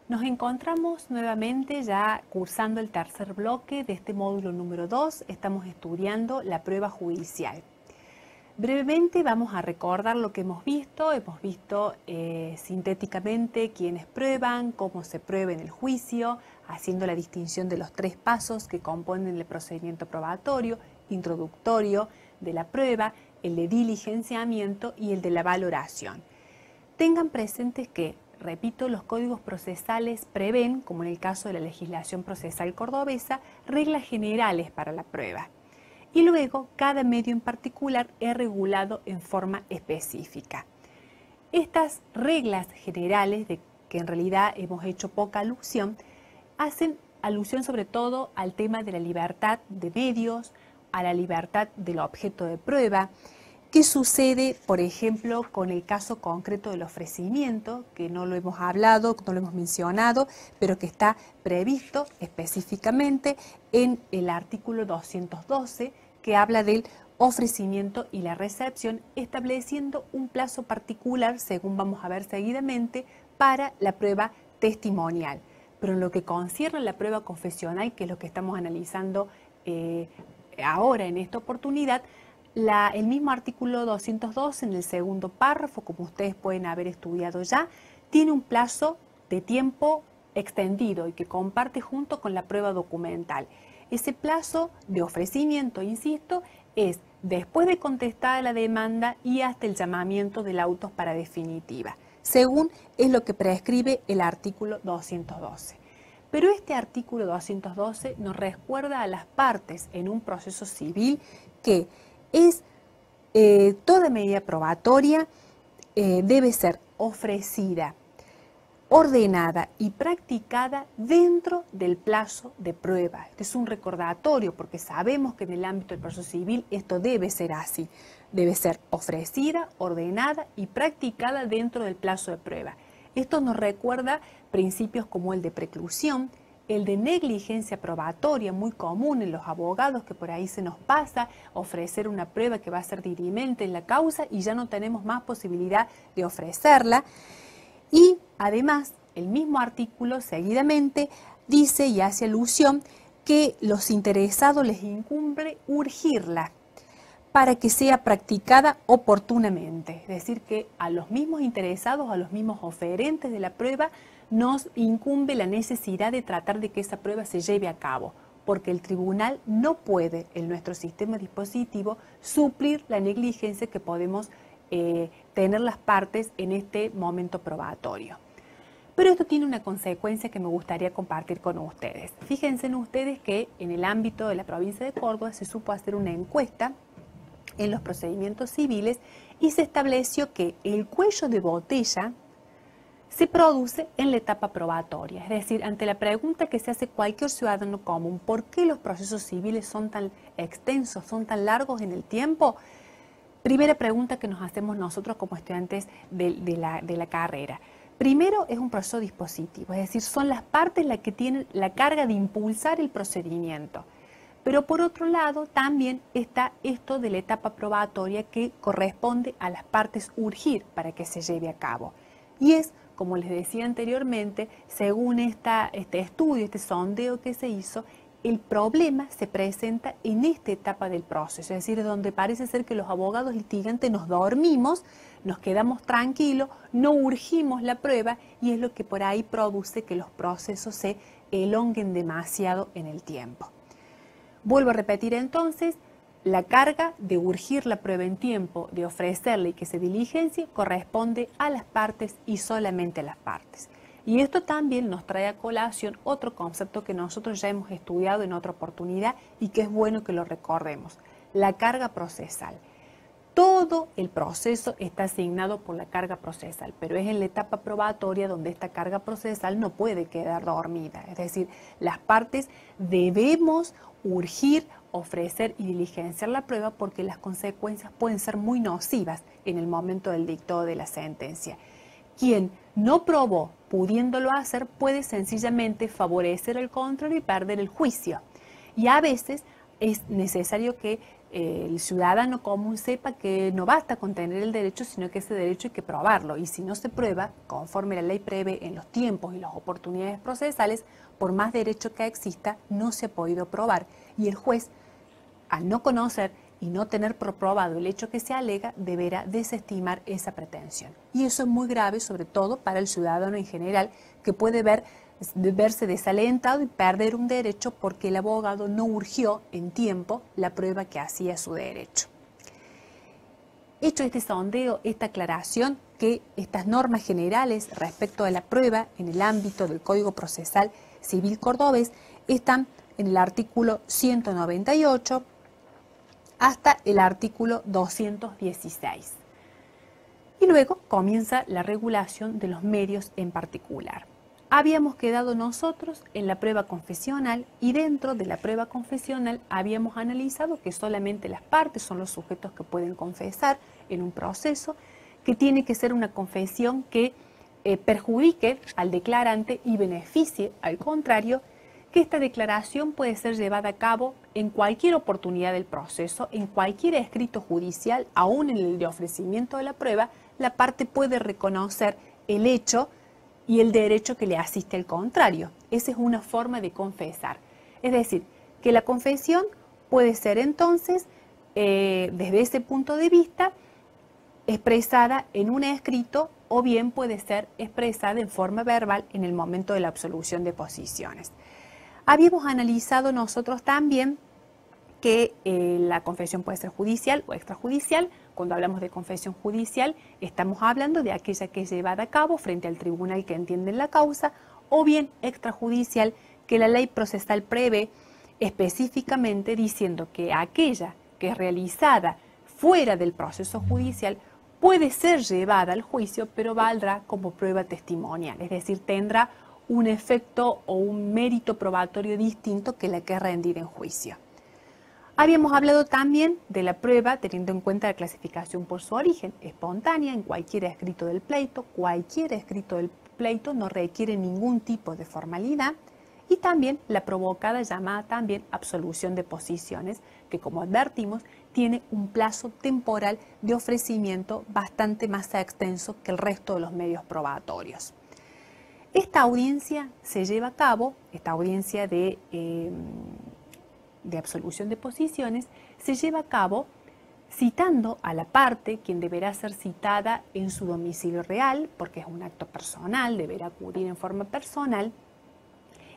Nos encontramos nuevamente ya cursando el tercer bloque de este módulo número 2. Estamos estudiando la prueba judicial. Brevemente vamos a recordar lo que hemos visto. Hemos visto sintéticamente quiénes prueban, cómo se prueba en el juicio, haciendo la distinción de los 3 pasos que componen el procedimiento probatorio, introductorio de la prueba, el de diligenciamiento y el de la valoración. Tengan presentes que, repito, los códigos procesales prevén, como en el caso de la legislación procesal cordobesa, reglas generales para la prueba. Y luego, cada medio en particular es regulado en forma específica. Estas reglas generales, de que en realidad hemos hecho poca alusión, hacen alusión sobre todo al tema de la libertad de medios, a la libertad del objeto de prueba. ¿Qué sucede, por ejemplo, con el caso concreto del ofrecimiento, que no lo hemos hablado, no lo hemos mencionado, pero que está previsto específicamente en el artículo 212, que habla del ofrecimiento y la recepción, estableciendo un plazo particular, según vamos a ver seguidamente, para la prueba testimonial? Pero en lo que concierne a la prueba confesional, que es lo que estamos analizando ahora en esta oportunidad, el mismo artículo 202 en el segundo párrafo, como ustedes pueden haber estudiado ya, tiene un plazo de tiempo extendido y que comparte junto con la prueba documental. Ese plazo de ofrecimiento, insisto, es después de contestada la demanda y hasta el llamamiento del auto para definitiva, según es lo que prescribe el artículo 212. Pero este artículo 212 nos recuerda a las partes en un proceso civil que es toda medida probatoria debe ser ofrecida, ordenada y practicada dentro del plazo de prueba. Este es un recordatorio porque sabemos que en el ámbito del proceso civil esto debe ser así. Debe ser ofrecida, ordenada y practicada dentro del plazo de prueba. Esto nos recuerda principios como el de preclusión, el de negligencia probatoria, muy común en los abogados, que por ahí se nos pasa ofrecer una prueba que va a ser dirimente en la causa y ya no tenemos más posibilidad de ofrecerla. Y además, el mismo artículo seguidamente dice y hace alusión que los interesados les incumbe urgirla para que sea practicada oportunamente. Es decir, que a los mismos interesados, a los mismos oferentes de la prueba, nos incumbe la necesidad de tratar de que esa prueba se lleve a cabo, porque el tribunal no puede, en nuestro sistema dispositivo, suplir la negligencia que podemos tener las partes en este momento probatorio. Pero esto tiene una consecuencia que me gustaría compartir con ustedes. Fíjense en ustedes que en el ámbito de la provincia de Córdoba se supo hacer una encuesta en los procedimientos civiles y se estableció que el cuello de botella se produce en la etapa probatoria. Es decir, ante la pregunta que se hace cualquier ciudadano común, ¿por qué los procesos civiles son tan extensos, son tan largos en el tiempo? Primera pregunta que nos hacemos nosotros como estudiantes de la carrera. Primero, es un proceso dispositivo, es decir, son las partes las que tienen la carga de impulsar el procedimiento. Pero por otro lado, también está esto de la etapa probatoria que corresponde a las partes urgir para que se lleve a cabo. Y es, como les decía anteriormente, según este estudio, este sondeo que se hizo, el problema se presenta en esta etapa del proceso, es decir, donde parece ser que los abogados litigantes nos dormimos, nos quedamos tranquilos, no urgimos la prueba y es lo que por ahí produce que los procesos se elonguen demasiado en el tiempo. Vuelvo a repetir entonces, la carga de urgir la prueba en tiempo, de ofrecerla y que se diligencie, corresponde a las partes y solamente a las partes. Y esto también nos trae a colación otro concepto que nosotros ya hemos estudiado en otra oportunidad y que es bueno que lo recordemos, la carga procesal. Todo el proceso está asignado por la carga procesal, pero es en la etapa probatoria donde esta carga procesal no puede quedar dormida. Es decir, las partes debemos urgir, ofrecer y diligenciar la prueba porque las consecuencias pueden ser muy nocivas en el momento del dictado de la sentencia. Quien no probó pudiéndolo hacer puede sencillamente favorecer el contrario y perder el juicio. Y a veces es necesario que el ciudadano común sepa que no basta con tener el derecho, sino que ese derecho hay que probarlo. Y si no se prueba, conforme la ley prevé en los tiempos y las oportunidades procesales, por más derecho que exista, no se ha podido probar. Y el juez, al no conocer y no tener probado el hecho que se alega, deberá desestimar esa pretensión. Y eso es muy grave, sobre todo para el ciudadano en general, que puede verse desalentado y perder un derecho porque el abogado no urgió en tiempo la prueba que hacía su derecho. Hecho este sondeo, esta aclaración, que estas normas generales respecto a la prueba en el ámbito del Código Procesal Civil cordobés están en el artículo 198 hasta el artículo 216. Y luego comienza la regulación de los medios en particular. Habíamos quedado nosotros en la prueba confesional y dentro de la prueba confesional habíamos analizado que solamente las partes son los sujetos que pueden confesar en un proceso, que tiene que ser una confesión que perjudique al declarante y beneficie al contrario, que esta declaración puede ser llevada a cabo en cualquier oportunidad del proceso, en cualquier escrito judicial, aún en el de ofrecimiento de la prueba, la parte puede reconocer el hecho y el derecho que le asiste al contrario. Esa es una forma de confesar. Es decir, que la confesión puede ser entonces, desde ese punto de vista, expresada en un escrito o bien puede ser expresada en forma verbal en el momento de la absolución de posiciones. Habíamos analizado nosotros también que la confesión puede ser judicial o extrajudicial. Cuando hablamos de confesión judicial, estamos hablando de aquella que es llevada a cabo frente al tribunal que entiende la causa, o bien extrajudicial, que la ley procesal prevé específicamente diciendo que aquella que es realizada fuera del proceso judicial puede ser llevada al juicio, pero valdrá como prueba testimonial, es decir, tendrá un efecto o un mérito probatorio distinto que la que es rendida en juicio. Habíamos hablado también de la prueba teniendo en cuenta la clasificación por su origen, espontánea en cualquier escrito del pleito. Cualquier escrito del pleito no requiere ningún tipo de formalidad. Y también la provocada, llamada también absolución de posiciones, que como advertimos tiene un plazo temporal de ofrecimiento bastante más extenso que el resto de los medios probatorios. Esta audiencia se lleva a cabo, esta audiencia de absolución de posiciones, se lleva a cabo citando a la parte, quien deberá ser citada en su domicilio real, porque es un acto personal, deberá acudir en forma personal,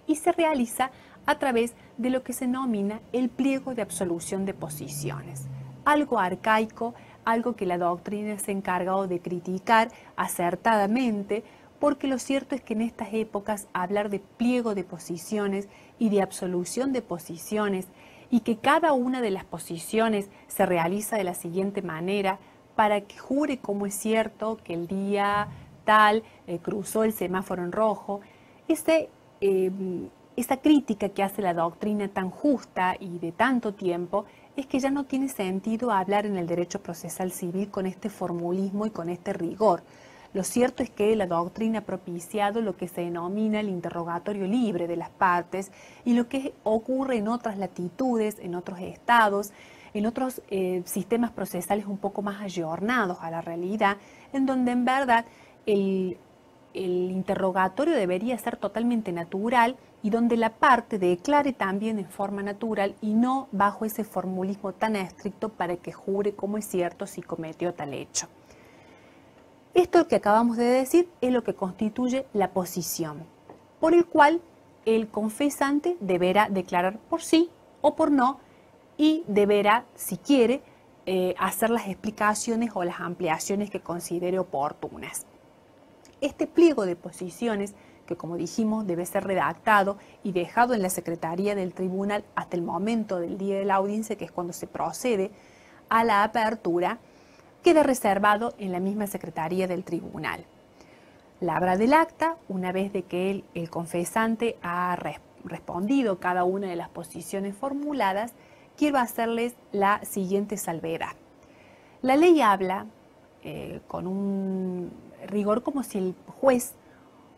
y se realiza a través de lo que se denomina el pliego de absolución de posiciones. Algo arcaico, algo que la doctrina se ha encargado de criticar acertadamente, porque lo cierto es que en estas épocas hablar de pliego de posiciones y de absolución de posiciones y que cada una de las posiciones se realiza de la siguiente manera para que jure como es cierto que el día tal cruzó el semáforo en rojo, esa crítica que hace la doctrina tan justa y de tanto tiempo es que ya no tiene sentido hablar en el derecho procesal civil con este formulismo y con este rigor. Lo cierto es que la doctrina ha propiciado lo que se denomina el interrogatorio libre de las partes y lo que ocurre en otras latitudes, en otros estados, en otros sistemas procesales un poco más ayornados a la realidad, en donde en verdad el interrogatorio debería ser totalmente natural y donde la parte declare también en forma natural y no bajo ese formulismo tan estricto para que jure como es cierto si cometió tal hecho. Esto que acabamos de decir es lo que constituye la posición, por el cual el confesante deberá declarar por sí o por no y deberá, si quiere, hacer las explicaciones o las ampliaciones que considere oportunas. Este pliego de posiciones, que como dijimos debe ser redactado y dejado en la secretaría del tribunal hasta el momento del día de la audiencia, que es cuando se procede a la apertura, queda reservado en la misma secretaría del tribunal. Labra del acta, una vez de que el confesante ha respondido cada una de las posiciones formuladas, quiero hacerles la siguiente salvedad. La ley habla con un rigor como si el juez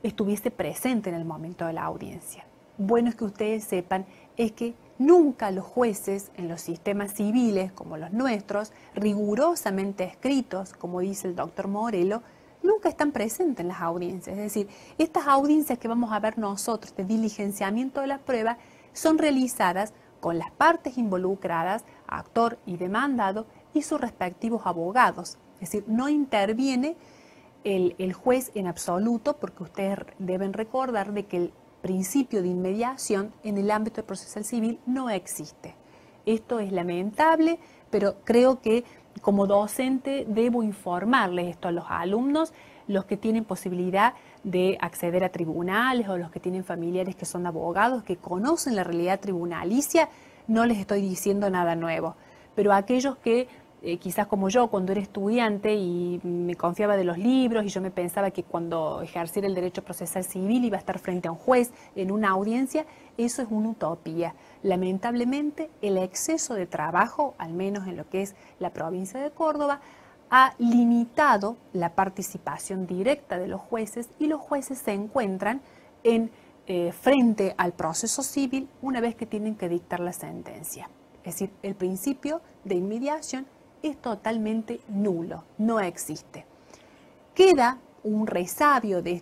estuviese presente en el momento de la audiencia. Bueno es que ustedes sepan es que Nunca los jueces en los sistemas civiles como los nuestros, rigurosamente escritos, como dice el doctor Morelo, nunca están presentes en las audiencias. Es decir, estas audiencias que vamos a ver nosotros de diligenciamiento de la prueba son realizadas con las partes involucradas, actor y demandado, y sus respectivos abogados. Es decir, no interviene el juez en absoluto, porque ustedes deben recordar de que el principio de inmediación en el ámbito procesal civil no existe. Esto es lamentable, pero creo que como docente debo informarles esto a los alumnos, los que tienen posibilidad de acceder a tribunales o los que tienen familiares que son abogados, que conocen la realidad tribunalicia, no les estoy diciendo nada nuevo. Pero aquellos que quizás como yo, cuando era estudiante y me confiaba de los libros y yo me pensaba que cuando ejerciera el derecho procesal civil iba a estar frente a un juez en una audiencia, eso es una utopía. Lamentablemente, el exceso de trabajo, al menos en lo que es la provincia de Córdoba, ha limitado la participación directa de los jueces y los jueces se encuentran frente al proceso civil una vez que tienen que dictar la sentencia. Es decir, el principio de inmediación es totalmente nulo, no existe. Queda un resabio de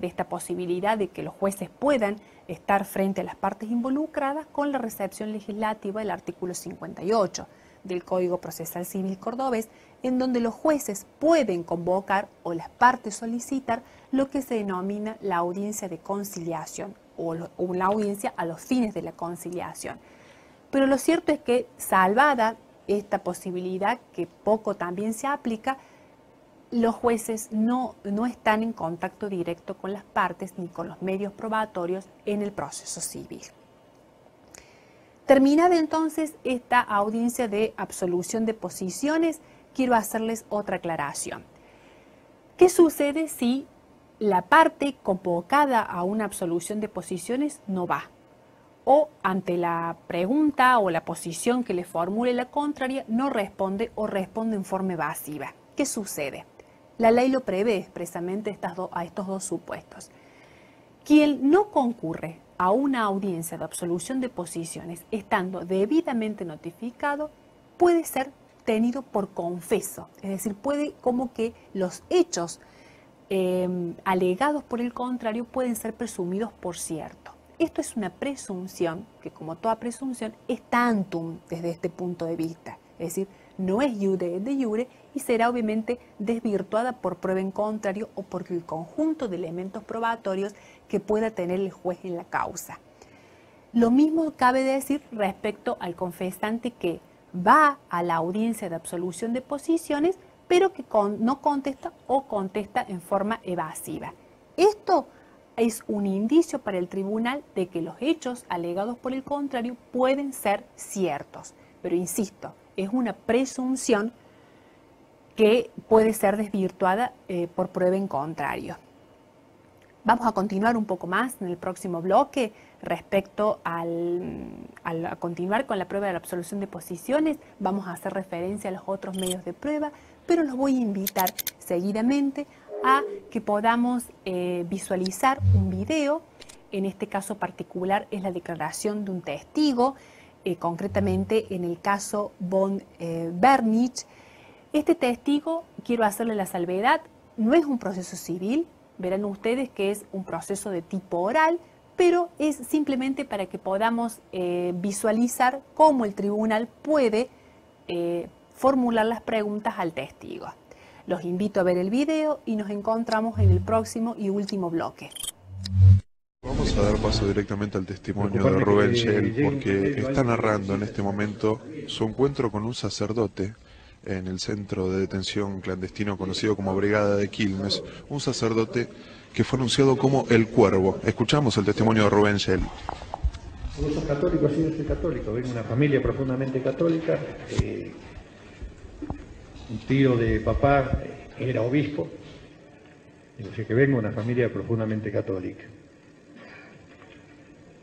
esta posibilidad de que los jueces puedan estar frente a las partes involucradas con la recepción legislativa del artículo 58 del Código Procesal Civil Cordobés, en donde los jueces pueden convocar o las partes solicitar lo que se denomina la audiencia de conciliación o la audiencia a los fines de la conciliación. Pero lo cierto es que, salvada esta posibilidad que poco también se aplica, los jueces no están en contacto directo con las partes ni con los medios probatorios en el proceso civil. Terminada entonces esta audiencia de absolución de posiciones, quiero hacerles otra aclaración. ¿Qué sucede si la parte convocada a una absolución de posiciones no va? O ante la pregunta o la posición que le formule la contraria no responde o responde en forma evasiva. ¿Qué sucede? La ley lo prevé expresamente a estos dos supuestos. Quien no concurre a una audiencia de absolución de posiciones estando debidamente notificado puede ser tenido por confeso, es decir, puede como que los hechos alegados por el contrario pueden ser presumidos por cierto. Esto es una presunción que, como toda presunción, es tantum desde este punto de vista. Es decir, no es iure de iure y será obviamente desvirtuada por prueba en contrario o por el conjunto de elementos probatorios que pueda tener el juez en la causa. Lo mismo cabe decir respecto al confesante que va a la audiencia de absolución de posiciones, pero que no contesta o contesta en forma evasiva. Esto es un indicio para el tribunal de que los hechos alegados por el contrario pueden ser ciertos. Pero insisto, es una presunción que puede ser desvirtuada por prueba en contrario. Vamos a continuar un poco más en el próximo bloque respecto a continuar con la prueba de la absolución de posiciones. Vamos a hacer referencia a los otros medios de prueba, pero los voy a invitar seguidamente a que podamos visualizar un video. En este caso particular es la declaración de un testigo, concretamente en el caso von Bernich. Este testigo, quiero hacerle la salvedad, no es un proceso civil, verán ustedes que es un proceso de tipo oral, pero es simplemente para que podamos visualizar cómo el tribunal puede formular las preguntas al testigo. Los invito a ver el video y nos encontramos en el próximo y último bloque. Vamos a dar paso directamente al testimonio de Rubén Schell, porque está narrando en este momento su encuentro con un sacerdote en el centro de detención clandestino conocido como Brigada de Quilmes, un sacerdote que fue anunciado como el Cuervo. Escuchamos el testimonio de Rubén Schell. ¿Vos sos católico? Sí, yo soy católico, vengo de una familia profundamente católica. Un tío de papá era obispo, así que vengo de una familia profundamente católica.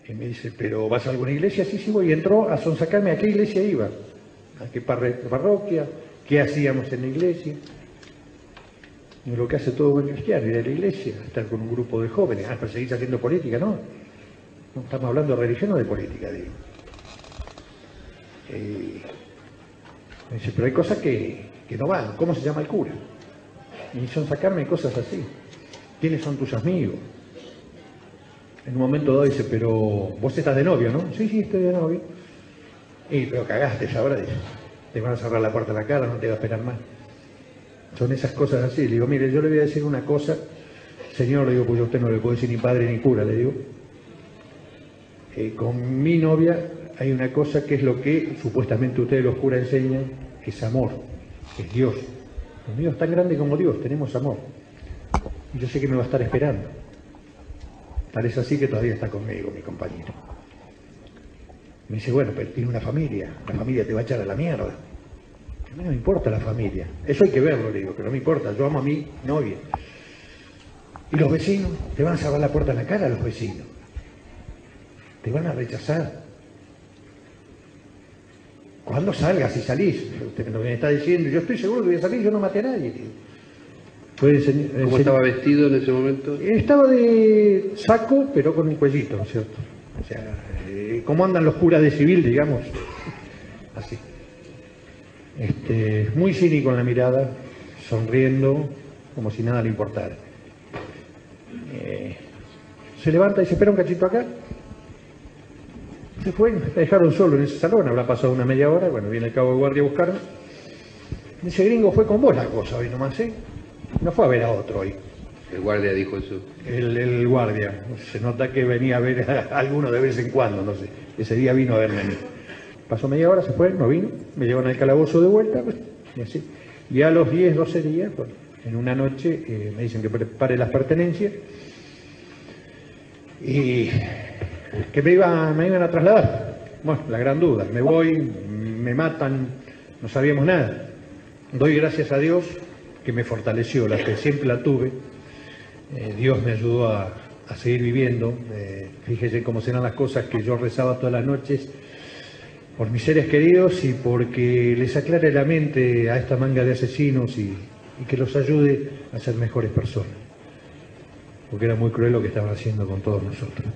Y me dice, ¿pero vas a alguna iglesia? Sí, sí voy. Y entró a sonsacarme a qué iglesia iba, a qué parroquia, qué hacíamos en la iglesia. Y lo que hace todo buen cristiano, ir a la iglesia, estar con un grupo de jóvenes. Pero seguís haciendo política, ¿no? No estamos hablando de religión o de política, digo. Me dice, pero hay cosas que no van. ¿Cómo se llama el cura? Y son sacarme cosas así. ¿Quiénes son tus amigos? En un momento dado dice, pero vos estás de novio, ¿no? Sí, sí, estoy de novio. Y pero cagaste ahora, dice. Te van a cerrar la puerta en la cara, no te va a esperar más. Son esas cosas así. Le digo, mire, yo le voy a decir una cosa. Señor, le digo, pues yo a usted no le puedo decir ni padre ni cura, le digo. Con mi novia hay una cosa que es lo que supuestamente ustedes los curas enseñan, que es amor, que es Dios. El mío es tan grande como Dios, tenemos amor. Y yo sé que me va a estar esperando. Tal es así que todavía está conmigo, mi compañero. Me dice, bueno, pero tiene una familia, la familia te va a echar a la mierda. A mí no me importa la familia, eso hay que verlo, le digo, que no me importa, yo amo a mi novia. Y los vecinos, te van a cerrar la puerta en la cara a los vecinos. Te van a rechazar. Cuando salgas y salís, usted me está diciendo, yo estoy seguro que voy a salir, yo no maté a nadie, tío. ¿Cómo estaba vestido en ese momento? Estaba de saco, pero con un cuellito, ¿no es cierto? O sea, ¿cómo andan los curas de civil, digamos? Así. Muy cínico en la mirada, sonriendo, como si nada le importara. Se levanta y se espera un cachito acá. Se fue, me dejaron solo en ese salón, habrá pasado una media hora, bueno, viene el cabo de guardia a buscarme. Dice, gringo, fue con vos la cosa hoy nomás, ¿eh? No fue a ver a otro hoy. El guardia dijo eso. El guardia, se nota que venía a ver a alguno de vez en cuando, no sé. Ese día vino a verme a mí. Pasó media hora, se fue, no vino, me llevan al calabozo de vuelta, pues, y así. Y a los 10, 12 días, pues, en una noche, me dicen que prepare las pertenencias y que me iban a trasladar. Bueno, la gran duda, me voy, me matan, no sabíamos nada. Doy gracias a Dios que me fortaleció, la fe siempre la tuve. Dios me ayudó a seguir viviendo. Fíjese cómo serán las cosas, que yo rezaba todas las noches por mis seres queridos y porque les aclare la mente a esta manga de asesinos y que los ayude a ser mejores personas. Porque era muy cruel lo que estaban haciendo con todos nosotros.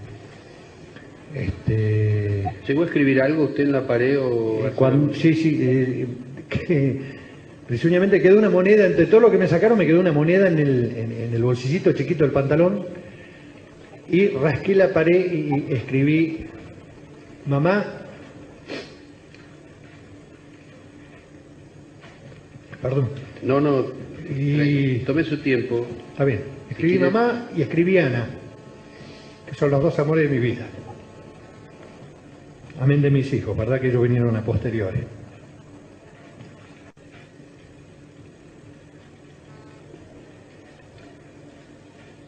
¿Llegó a escribir algo usted en la pared o...? Sí, risueñamente quedó una moneda, entre todo lo que me sacaron me quedó una moneda en el bolsillito chiquito del pantalón y rasqué la pared y escribí, mamá, perdón. No, y... tome su tiempo. Está bien, escribí mamá y escribí Ana, que son los dos amores de mi vida. Amén de mis hijos, ¿verdad que ellos vinieron a posteriores?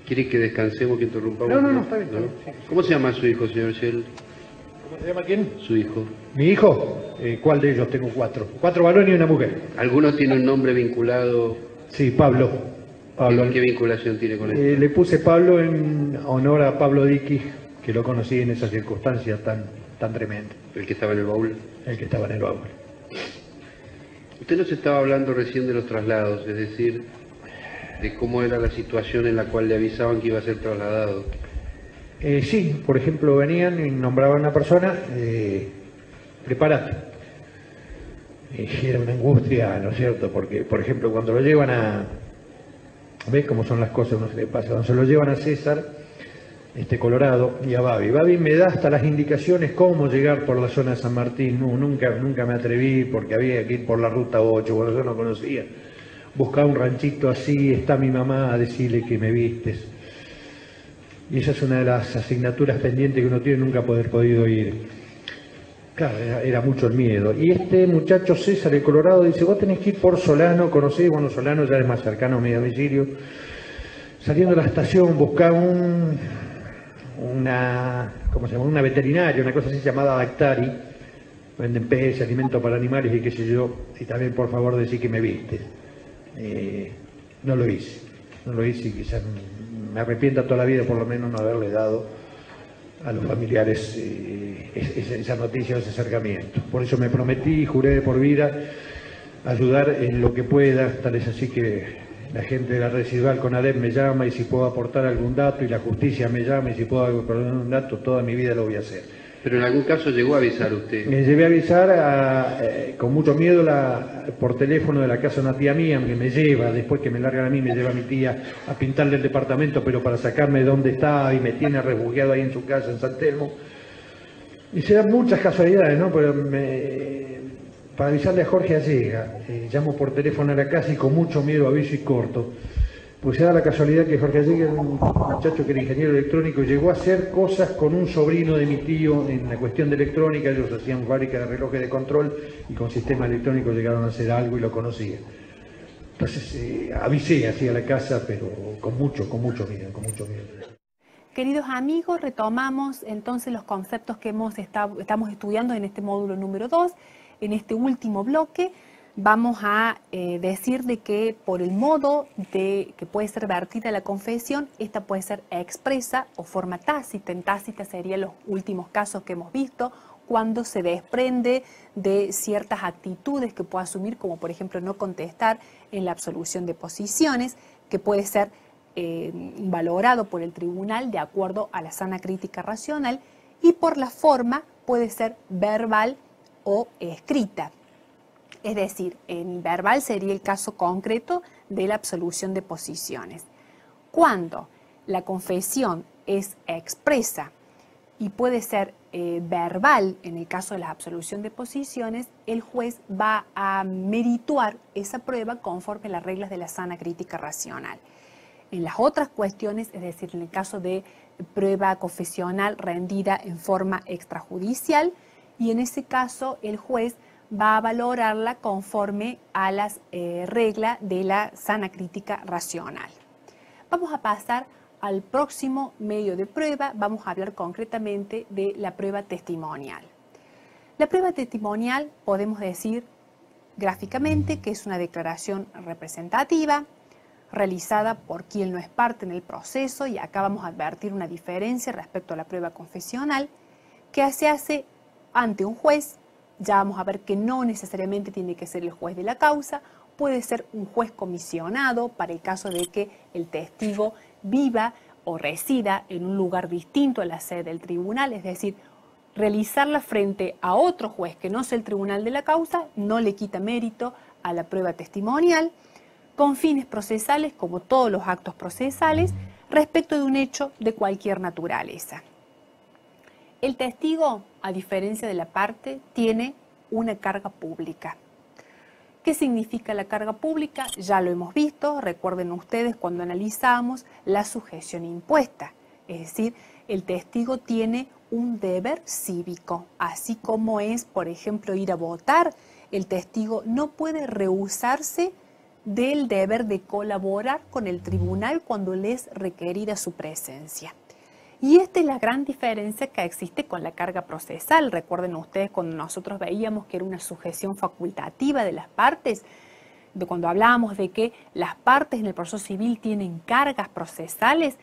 ¿Quiere que descansemos, que interrumpamos? No, está bien. Sí. ¿Cómo se llama su hijo, señor Shell? ¿Cómo se llama quién? Su hijo. ¿Mi hijo? ¿Cuál de ellos? Tengo 4. 4 varones y una mujer. ¿Alguno tiene un nombre vinculado? Sí, Pablo. ¿Qué vinculación tiene con él? Le puse Pablo en honor a Pablo Diquis, que lo conocí en esa circunstancia tan tremenda. ¿El que estaba en el baúl? El que estaba en el baúl. Usted nos estaba hablando recién de los traslados, es decir, de cómo era la situación en la cual le avisaban que iba a ser trasladado. Sí, por ejemplo, venían y nombraban a una persona, prepárate. Era una angustia, ¿no es cierto? Porque, por ejemplo, cuando lo llevan a... ¿Ves cómo son las cosas? No se le pasa. Cuando se lo llevan a César, Colorado, y a Babi me da hasta las indicaciones cómo llegar por la zona de San Martín. No, nunca me atreví porque había que ir por la ruta 8, bueno, yo no conocía. Buscaba un ranchito así, está mi mamá, a decirle que me vistes. Y esa es una de las asignaturas pendientes que uno tiene, nunca poder podido ir. Claro, era mucho el miedo. Y este muchacho César, el Colorado, dice, vos tenés que ir por Solano, conocés, bueno, Solano ya es más cercano a mi domicilio. Saliendo de la estación, buscaba una veterinaria, una cosa así llamada Dactari. Venden peces, alimentos para animales y qué sé yo. Y también, por favor, decir que me vistes. No lo hice y quizás me arrepienta toda la vida por lo menos no haberle dado a los familiares esa noticia, ese acercamiento. Por eso me prometí y juré de por vida ayudar en lo que pueda, tal es así que la gente de la residual CONADEP me llama y si puedo aportar algún dato y la justicia me llama y si puedo aportar un dato, toda mi vida lo voy a hacer. Pero en algún caso llegó a avisar usted. Me llevé a avisar con mucho miedo por teléfono de la casa de una tía mía que me lleva, después que me largan a mí, me lleva a mi tía a pintarle el departamento, pero para sacarme de donde estaba y me tiene refugiado ahí en su casa en San Telmo. Y se dan muchas casualidades, ¿no? Pero para avisarle a Jorge Allega, llamo por teléfono a la casa y con mucho miedo aviso y corto. Pues se da la casualidad que Jorge Allega, un muchacho que era ingeniero electrónico, llegó a hacer cosas con un sobrino de mi tío en la cuestión de electrónica. Ellos hacían fábrica de relojes de control y con sistemas electrónicos llegaron a hacer algo y lo conocía. Entonces avisé así a la casa, pero con mucho miedo, con mucho miedo. Queridos amigos, retomamos entonces los conceptos que estamos estudiando en este módulo número 2. En este último bloque vamos a decir de que por el modo de que puede ser vertida la confesión, esta puede ser expresa o forma tácita. En tácita serían los últimos casos que hemos visto, cuando se desprende de ciertas actitudes que puede asumir, como por ejemplo no contestar en la absolución de posiciones, que puede ser valorado por el tribunal de acuerdo a la sana crítica racional, y por la forma puede ser verbal o escrita. Es decir, en verbal sería el caso concreto de la absolución de posiciones. Cuando la confesión es expresa y puede ser verbal, en el caso de la absolución de posiciones, el juez va a merituar esa prueba conforme a las reglas de la sana crítica racional. En las otras cuestiones, es decir, en el caso de prueba confesional rendida en forma extrajudicial, y en ese caso el juez va a valorarla conforme a las reglas de la sana crítica racional. Vamos a pasar al próximo medio de prueba. Vamos a hablar concretamente de la prueba testimonial. La prueba testimonial podemos decir gráficamente que es una declaración representativa realizada por quien no es parte en el proceso, y acá vamos a advertir una diferencia respecto a la prueba confesional, que se hace ante un juez. Ya vamos a ver que no necesariamente tiene que ser el juez de la causa, puede ser un juez comisionado para el caso de que el testigo viva o resida en un lugar distinto a la sede del tribunal, es decir, realizarla frente a otro juez que no sea el tribunal de la causa no le quita mérito a la prueba testimonial, con fines procesales, como todos los actos procesales, respecto de un hecho de cualquier naturaleza. El testigo, a diferencia de la parte, tiene una carga pública. ¿Qué significa la carga pública? Ya lo hemos visto, recuerden ustedes cuando analizamos la sujeción impuesta. Es decir, el testigo tiene un deber cívico, así como es, por ejemplo, ir a votar. El testigo no puede rehusarse del deber de colaborar con el tribunal cuando le es requerida su presencia. Y esta es la gran diferencia que existe con la carga procesal. Recuerden ustedes cuando nosotros veíamos que era una sujeción facultativa de las partes, cuando hablábamos de que las partes en el proceso civil tienen cargas procesales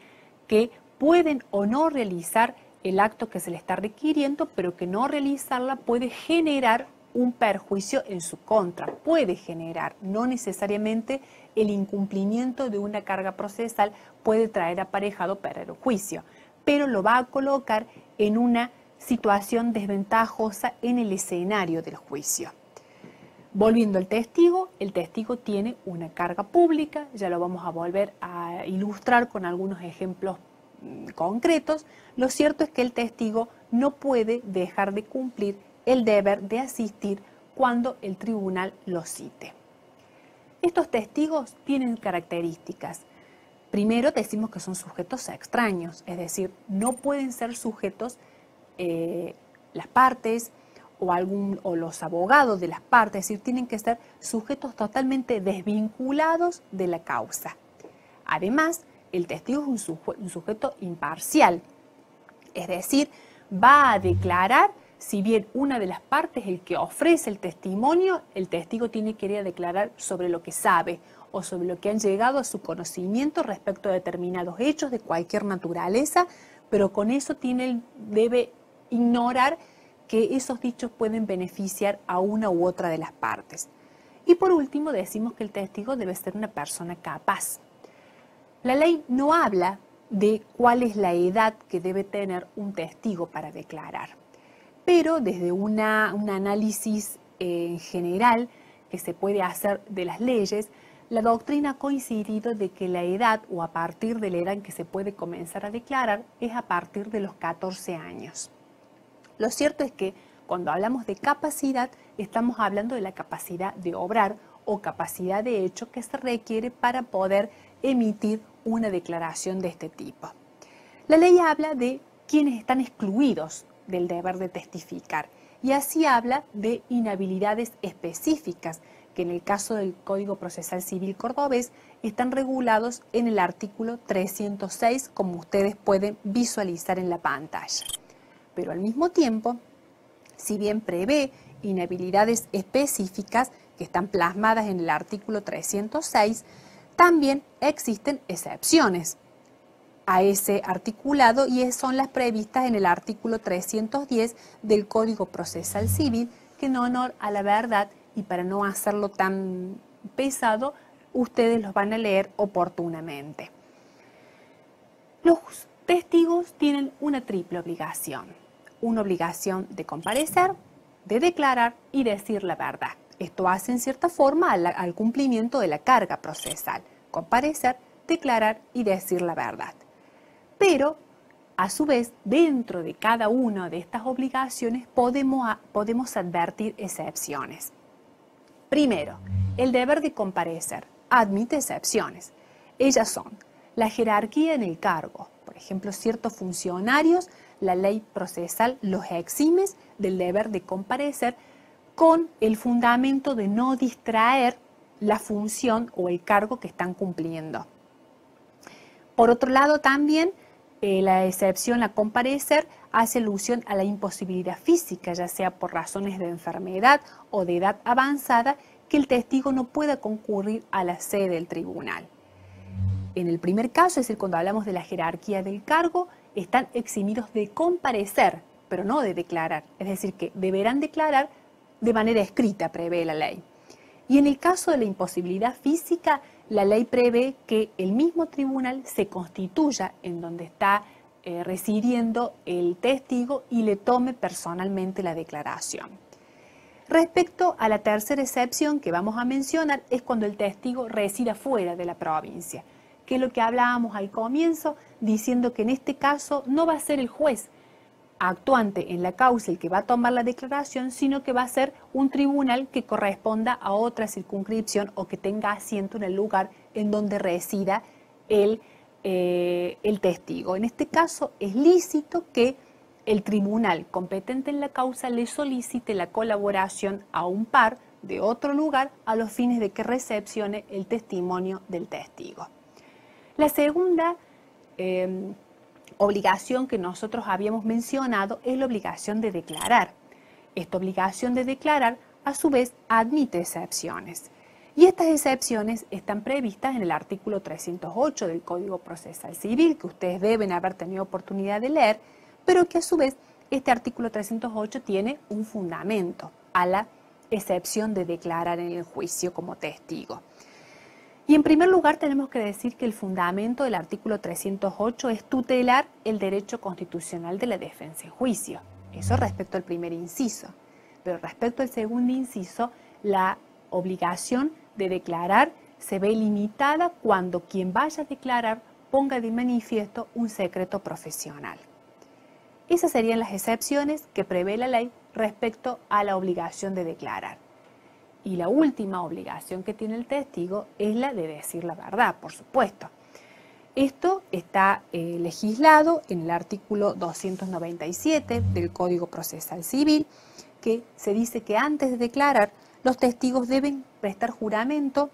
que pueden o no realizar el acto que se le está requiriendo, pero que no realizarla puede generar un perjuicio en su contra, puede generar, no necesariamente el incumplimiento de una carga procesal puede traer aparejado perjuicio, pero lo va a colocar en una situación desventajosa en el escenario del juicio. Volviendo al testigo, el testigo tiene una carga pública, ya lo vamos a volver a ilustrar con algunos ejemplos concretos. Lo cierto es que el testigo no puede dejar de cumplir el deber de asistir cuando el tribunal lo cite. Estos testigos tienen características. Primero decimos que son sujetos extraños, es decir, no pueden ser sujetos las partes o los abogados de las partes, es decir, tienen que ser sujetos totalmente desvinculados de la causa. Además, el testigo es un sujeto imparcial, es decir, va a declarar. Si bien una de las partes, el que ofrece el testimonio, el testigo tiene que ir a declarar sobre lo que sabe o sobre lo que han llegado a su conocimiento respecto a determinados hechos de cualquier naturaleza, pero con eso debe ignorar que esos dichos pueden beneficiar a una u otra de las partes. Y por último decimos que el testigo debe ser una persona capaz. La ley no habla de cuál es la edad que debe tener un testigo para declarar. pero desde un análisis general que se puede hacer de las leyes, la doctrina ha coincidido de que la edad o a partir de la edad en que se puede comenzar a declarar es a partir de los 14 años. Lo cierto es que cuando hablamos de capacidad, estamos hablando de la capacidad de obrar o capacidad de hecho que se requiere para poder emitir una declaración de este tipo. La ley habla de quienes están excluidos del deber de testificar y así habla de inhabilidades específicas que en el caso del Código Procesal Civil cordobés están regulados en el artículo 306, como ustedes pueden visualizar en la pantalla. Pero al mismo tiempo, si bien prevé inhabilidades específicas que están plasmadas en el artículo 306, también existen excepciones a ese articulado y son las previstas en el artículo 310 del Código Procesal Civil, que en honor a la verdad y para no hacerlo tan pesado, ustedes los van a leer oportunamente. Los testigos tienen una triple obligación. Una obligación de comparecer, de declarar y decir la verdad. Esto hace en cierta forma al cumplimiento de la carga procesal. Comparecer, declarar y decir la verdad. Pero, a su vez, dentro de cada una de estas obligaciones podemos advertir excepciones. Primero, el deber de comparecer admite excepciones. Ellas son la jerarquía en el cargo. Por ejemplo, ciertos funcionarios, la ley procesal los exime del deber de comparecer con el fundamento de no distraer la función o el cargo que están cumpliendo. Por otro lado, también la excepción a comparecer hace alusión a la imposibilidad física, ya sea por razones de enfermedad o de edad avanzada, que el testigo no pueda concurrir a la sede del tribunal. En el primer caso, es decir, cuando hablamos de la jerarquía del cargo, están eximidos de comparecer, pero no de declarar. Es decir, que deberán declarar de manera escrita, prevé la ley. Y en el caso de la imposibilidad física, la ley prevé que el mismo tribunal se constituya en donde está residiendo el testigo y le tome personalmente la declaración. Respecto a la tercera excepción que vamos a mencionar es cuando el testigo resida fuera de la provincia, que es lo que hablábamos al comienzo, diciendo que en este caso no va a ser el juez actuante en la causa el que va a tomar la declaración, sino que va a ser un tribunal que corresponda a otra circunscripción o que tenga asiento en el lugar en donde resida el testigo. En este caso es lícito que el tribunal competente en la causa le solicite la colaboración a un par de otro lugar a los fines de que recepcione el testimonio del testigo. La segunda obligación que nosotros habíamos mencionado es la obligación de declarar. Esta obligación de declarar, a su vez, admite excepciones. Y estas excepciones están previstas en el artículo 308 del Código Procesal Civil, que ustedes deben haber tenido oportunidad de leer, pero que a su vez este artículo 308 tiene un fundamento a la excepción de declarar en el juicio como testigo. Y en primer lugar tenemos que decir que el fundamento del artículo 308 es tutelar el derecho constitucional de la defensa en juicio. Eso respecto al primer inciso. Pero respecto al segundo inciso, la obligación de declarar se ve limitada cuando quien vaya a declarar ponga de manifiesto un secreto profesional. Esas serían las excepciones que prevé la ley respecto a la obligación de declarar. Y la última obligación que tiene el testigo es la de decir la verdad, por supuesto. Esto está legislado en el artículo 297 del Código Procesal Civil, que se dice que antes de declarar, los testigos deben prestar juramento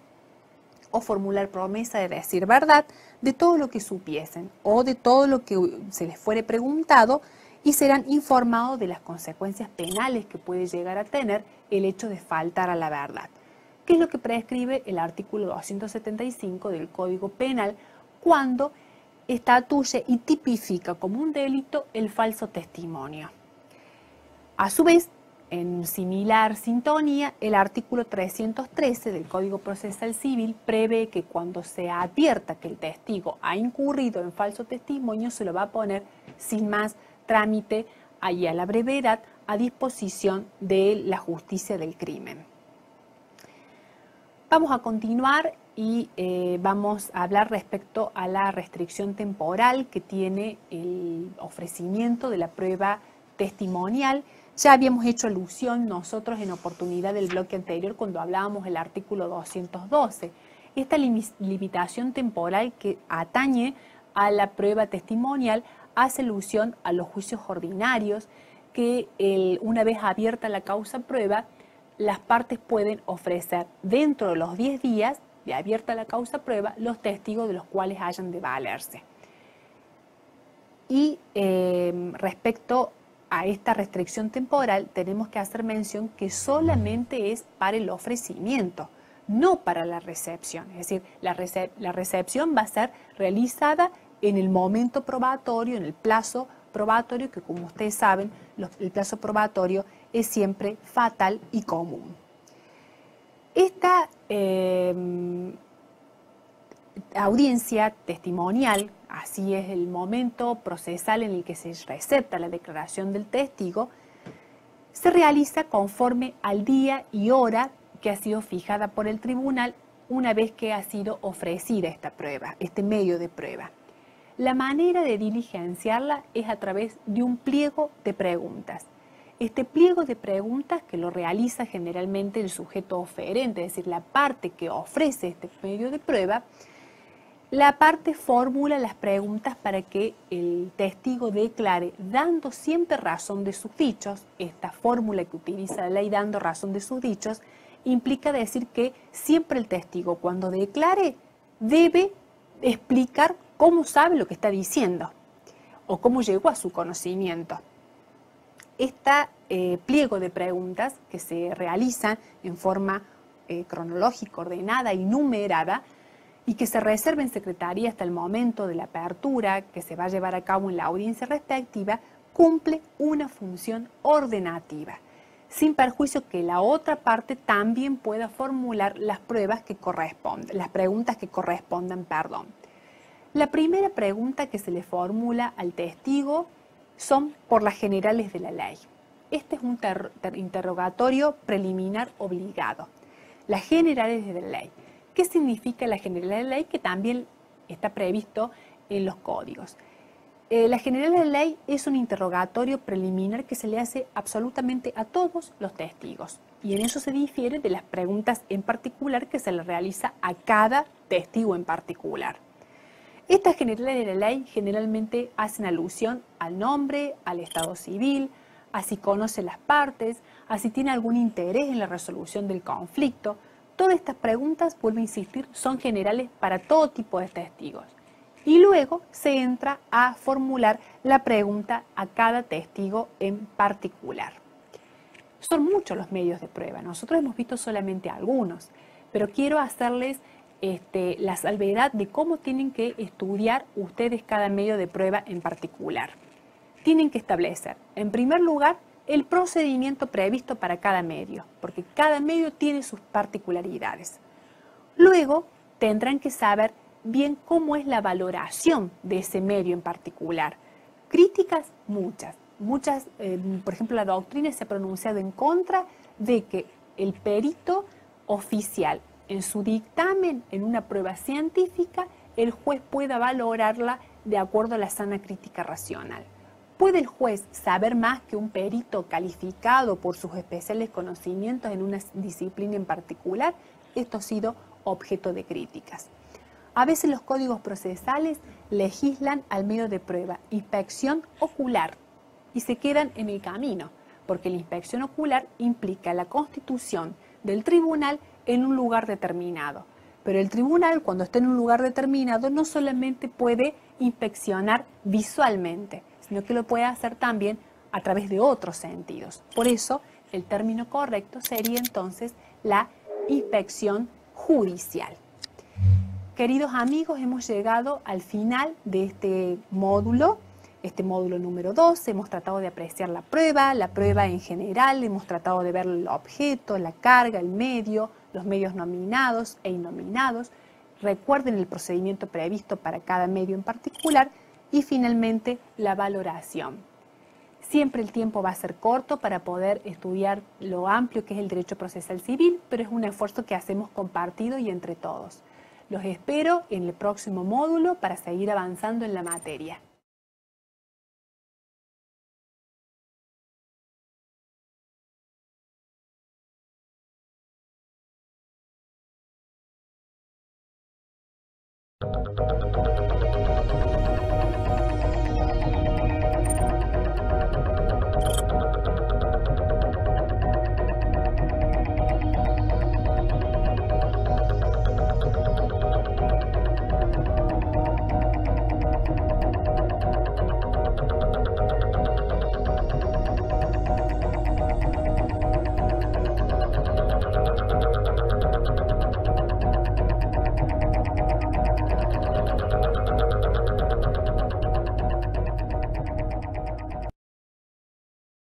o formular promesa de decir verdad de todo lo que supiesen o de todo lo que se les fuere preguntado, y serán informados de las consecuencias penales que puede llegar a tener el hecho de faltar a la verdad, que es lo que prescribe el artículo 275 del Código Penal cuando estatuye y tipifica como un delito el falso testimonio. A su vez, en similar sintonía, el artículo 313 del Código Procesal Civil prevé que cuando se advierta que el testigo ha incurrido en falso testimonio, se lo va a poner sin más trámite y a la brevedad a disposición de la justicia del crimen. Vamos a continuar y vamos a hablar respecto a la restricción temporal que tiene el ofrecimiento de la prueba testimonial. Ya habíamos hecho alusión nosotros en oportunidad del bloque anterior cuando hablábamos del artículo 212. Esta limitación temporal que atañe a la prueba testimonial hace alusión a los juicios ordinarios que una vez abierta la causa prueba, las partes pueden ofrecer dentro de los 10 días de abierta la causa prueba los testigos de los cuales hayan de valerse. Y respecto a esta restricción temporal tenemos que hacer mención que solamente es para el ofrecimiento, no para la recepción. Es decir, la recepción va a ser realizada en el momento probatorio, en el plazo probatorio, que como ustedes saben, el plazo probatorio es siempre fatal y común. Esta audiencia testimonial, así es el momento procesal en el que se recepta la declaración del testigo, se realiza conforme al día y hora que ha sido fijada por el tribunal una vez que ha sido ofrecida esta prueba, este medio de prueba. La manera de diligenciarla es a través de un pliego de preguntas. Este pliego de preguntas que lo realiza generalmente el sujeto oferente, es decir, la parte que ofrece este medio de prueba, la parte formula las preguntas para que el testigo declare dando siempre razón de sus dichos. Esta fórmula que utiliza la ley dando razón de sus dichos implica decir que siempre el testigo cuando declare debe explicar cómo sabe lo que está diciendo o cómo llegó a su conocimiento. Este pliego de preguntas que se realizan en forma cronológica, ordenada y numerada y que se reserva en secretaría hasta el momento de la apertura que se va a llevar a cabo en la audiencia respectiva, cumple una función ordenativa, sin perjuicio que la otra parte también pueda formular las pruebas que correspondan, las preguntas que correspondan, perdón. La primera pregunta que se le formula al testigo son por las generales de la ley. Este es un interrogatorio preliminar obligado. Las generales de la ley. ¿Qué significa la general de la ley? Que también está previsto en los códigos. La general de la ley es un interrogatorio preliminar que se le hace absolutamente a todos los testigos. Y en eso se difiere de las preguntas en particular que se le realiza a cada testigo en particular. Estas generales de la ley generalmente hacen alusión al nombre, al estado civil, a si conoce las partes, a si tiene algún interés en la resolución del conflicto. Todas estas preguntas, vuelvo a insistir, son generales para todo tipo de testigos. Y luego se entra a formular la pregunta a cada testigo en particular. Son muchos los medios de prueba, nosotros hemos visto solamente algunos, pero quiero hacerles la salvedad de cómo tienen que estudiar ustedes cada medio de prueba en particular. Tienen que establecer, en primer lugar, el procedimiento previsto para cada medio, porque cada medio tiene sus particularidades. Luego, tendrán que saber bien cómo es la valoración de ese medio en particular. Críticas, muchas. Por ejemplo, la doctrina se ha pronunciado en contra de que el perito oficial en su dictamen, en una prueba científica, el juez pueda valorarla de acuerdo a la sana crítica racional. ¿Puede el juez saber más que un perito calificado por sus especiales conocimientos en una disciplina en particular? Esto ha sido objeto de críticas. A veces los códigos procesales legislan al medio de prueba inspección ocular y se quedan en el camino, porque la inspección ocular implica la constitución del tribunal en un lugar determinado. Pero el tribunal, cuando está en un lugar determinado, no solamente puede inspeccionar visualmente, sino que lo puede hacer también a través de otros sentidos. Por eso, el término correcto sería entonces la inspección judicial. Queridos amigos, hemos llegado al final de este módulo número 2. Hemos tratado de apreciar la prueba en general, hemos tratado de ver el objeto, la carga, el medio, los medios nominados e innominados. Recuerden el procedimiento previsto para cada medio en particular y finalmente la valoración. Siempre el tiempo va a ser corto para poder estudiar lo amplio que es el derecho procesal civil, pero es un esfuerzo que hacemos compartido y entre todos. Los espero en el próximo módulo para seguir avanzando en la materia.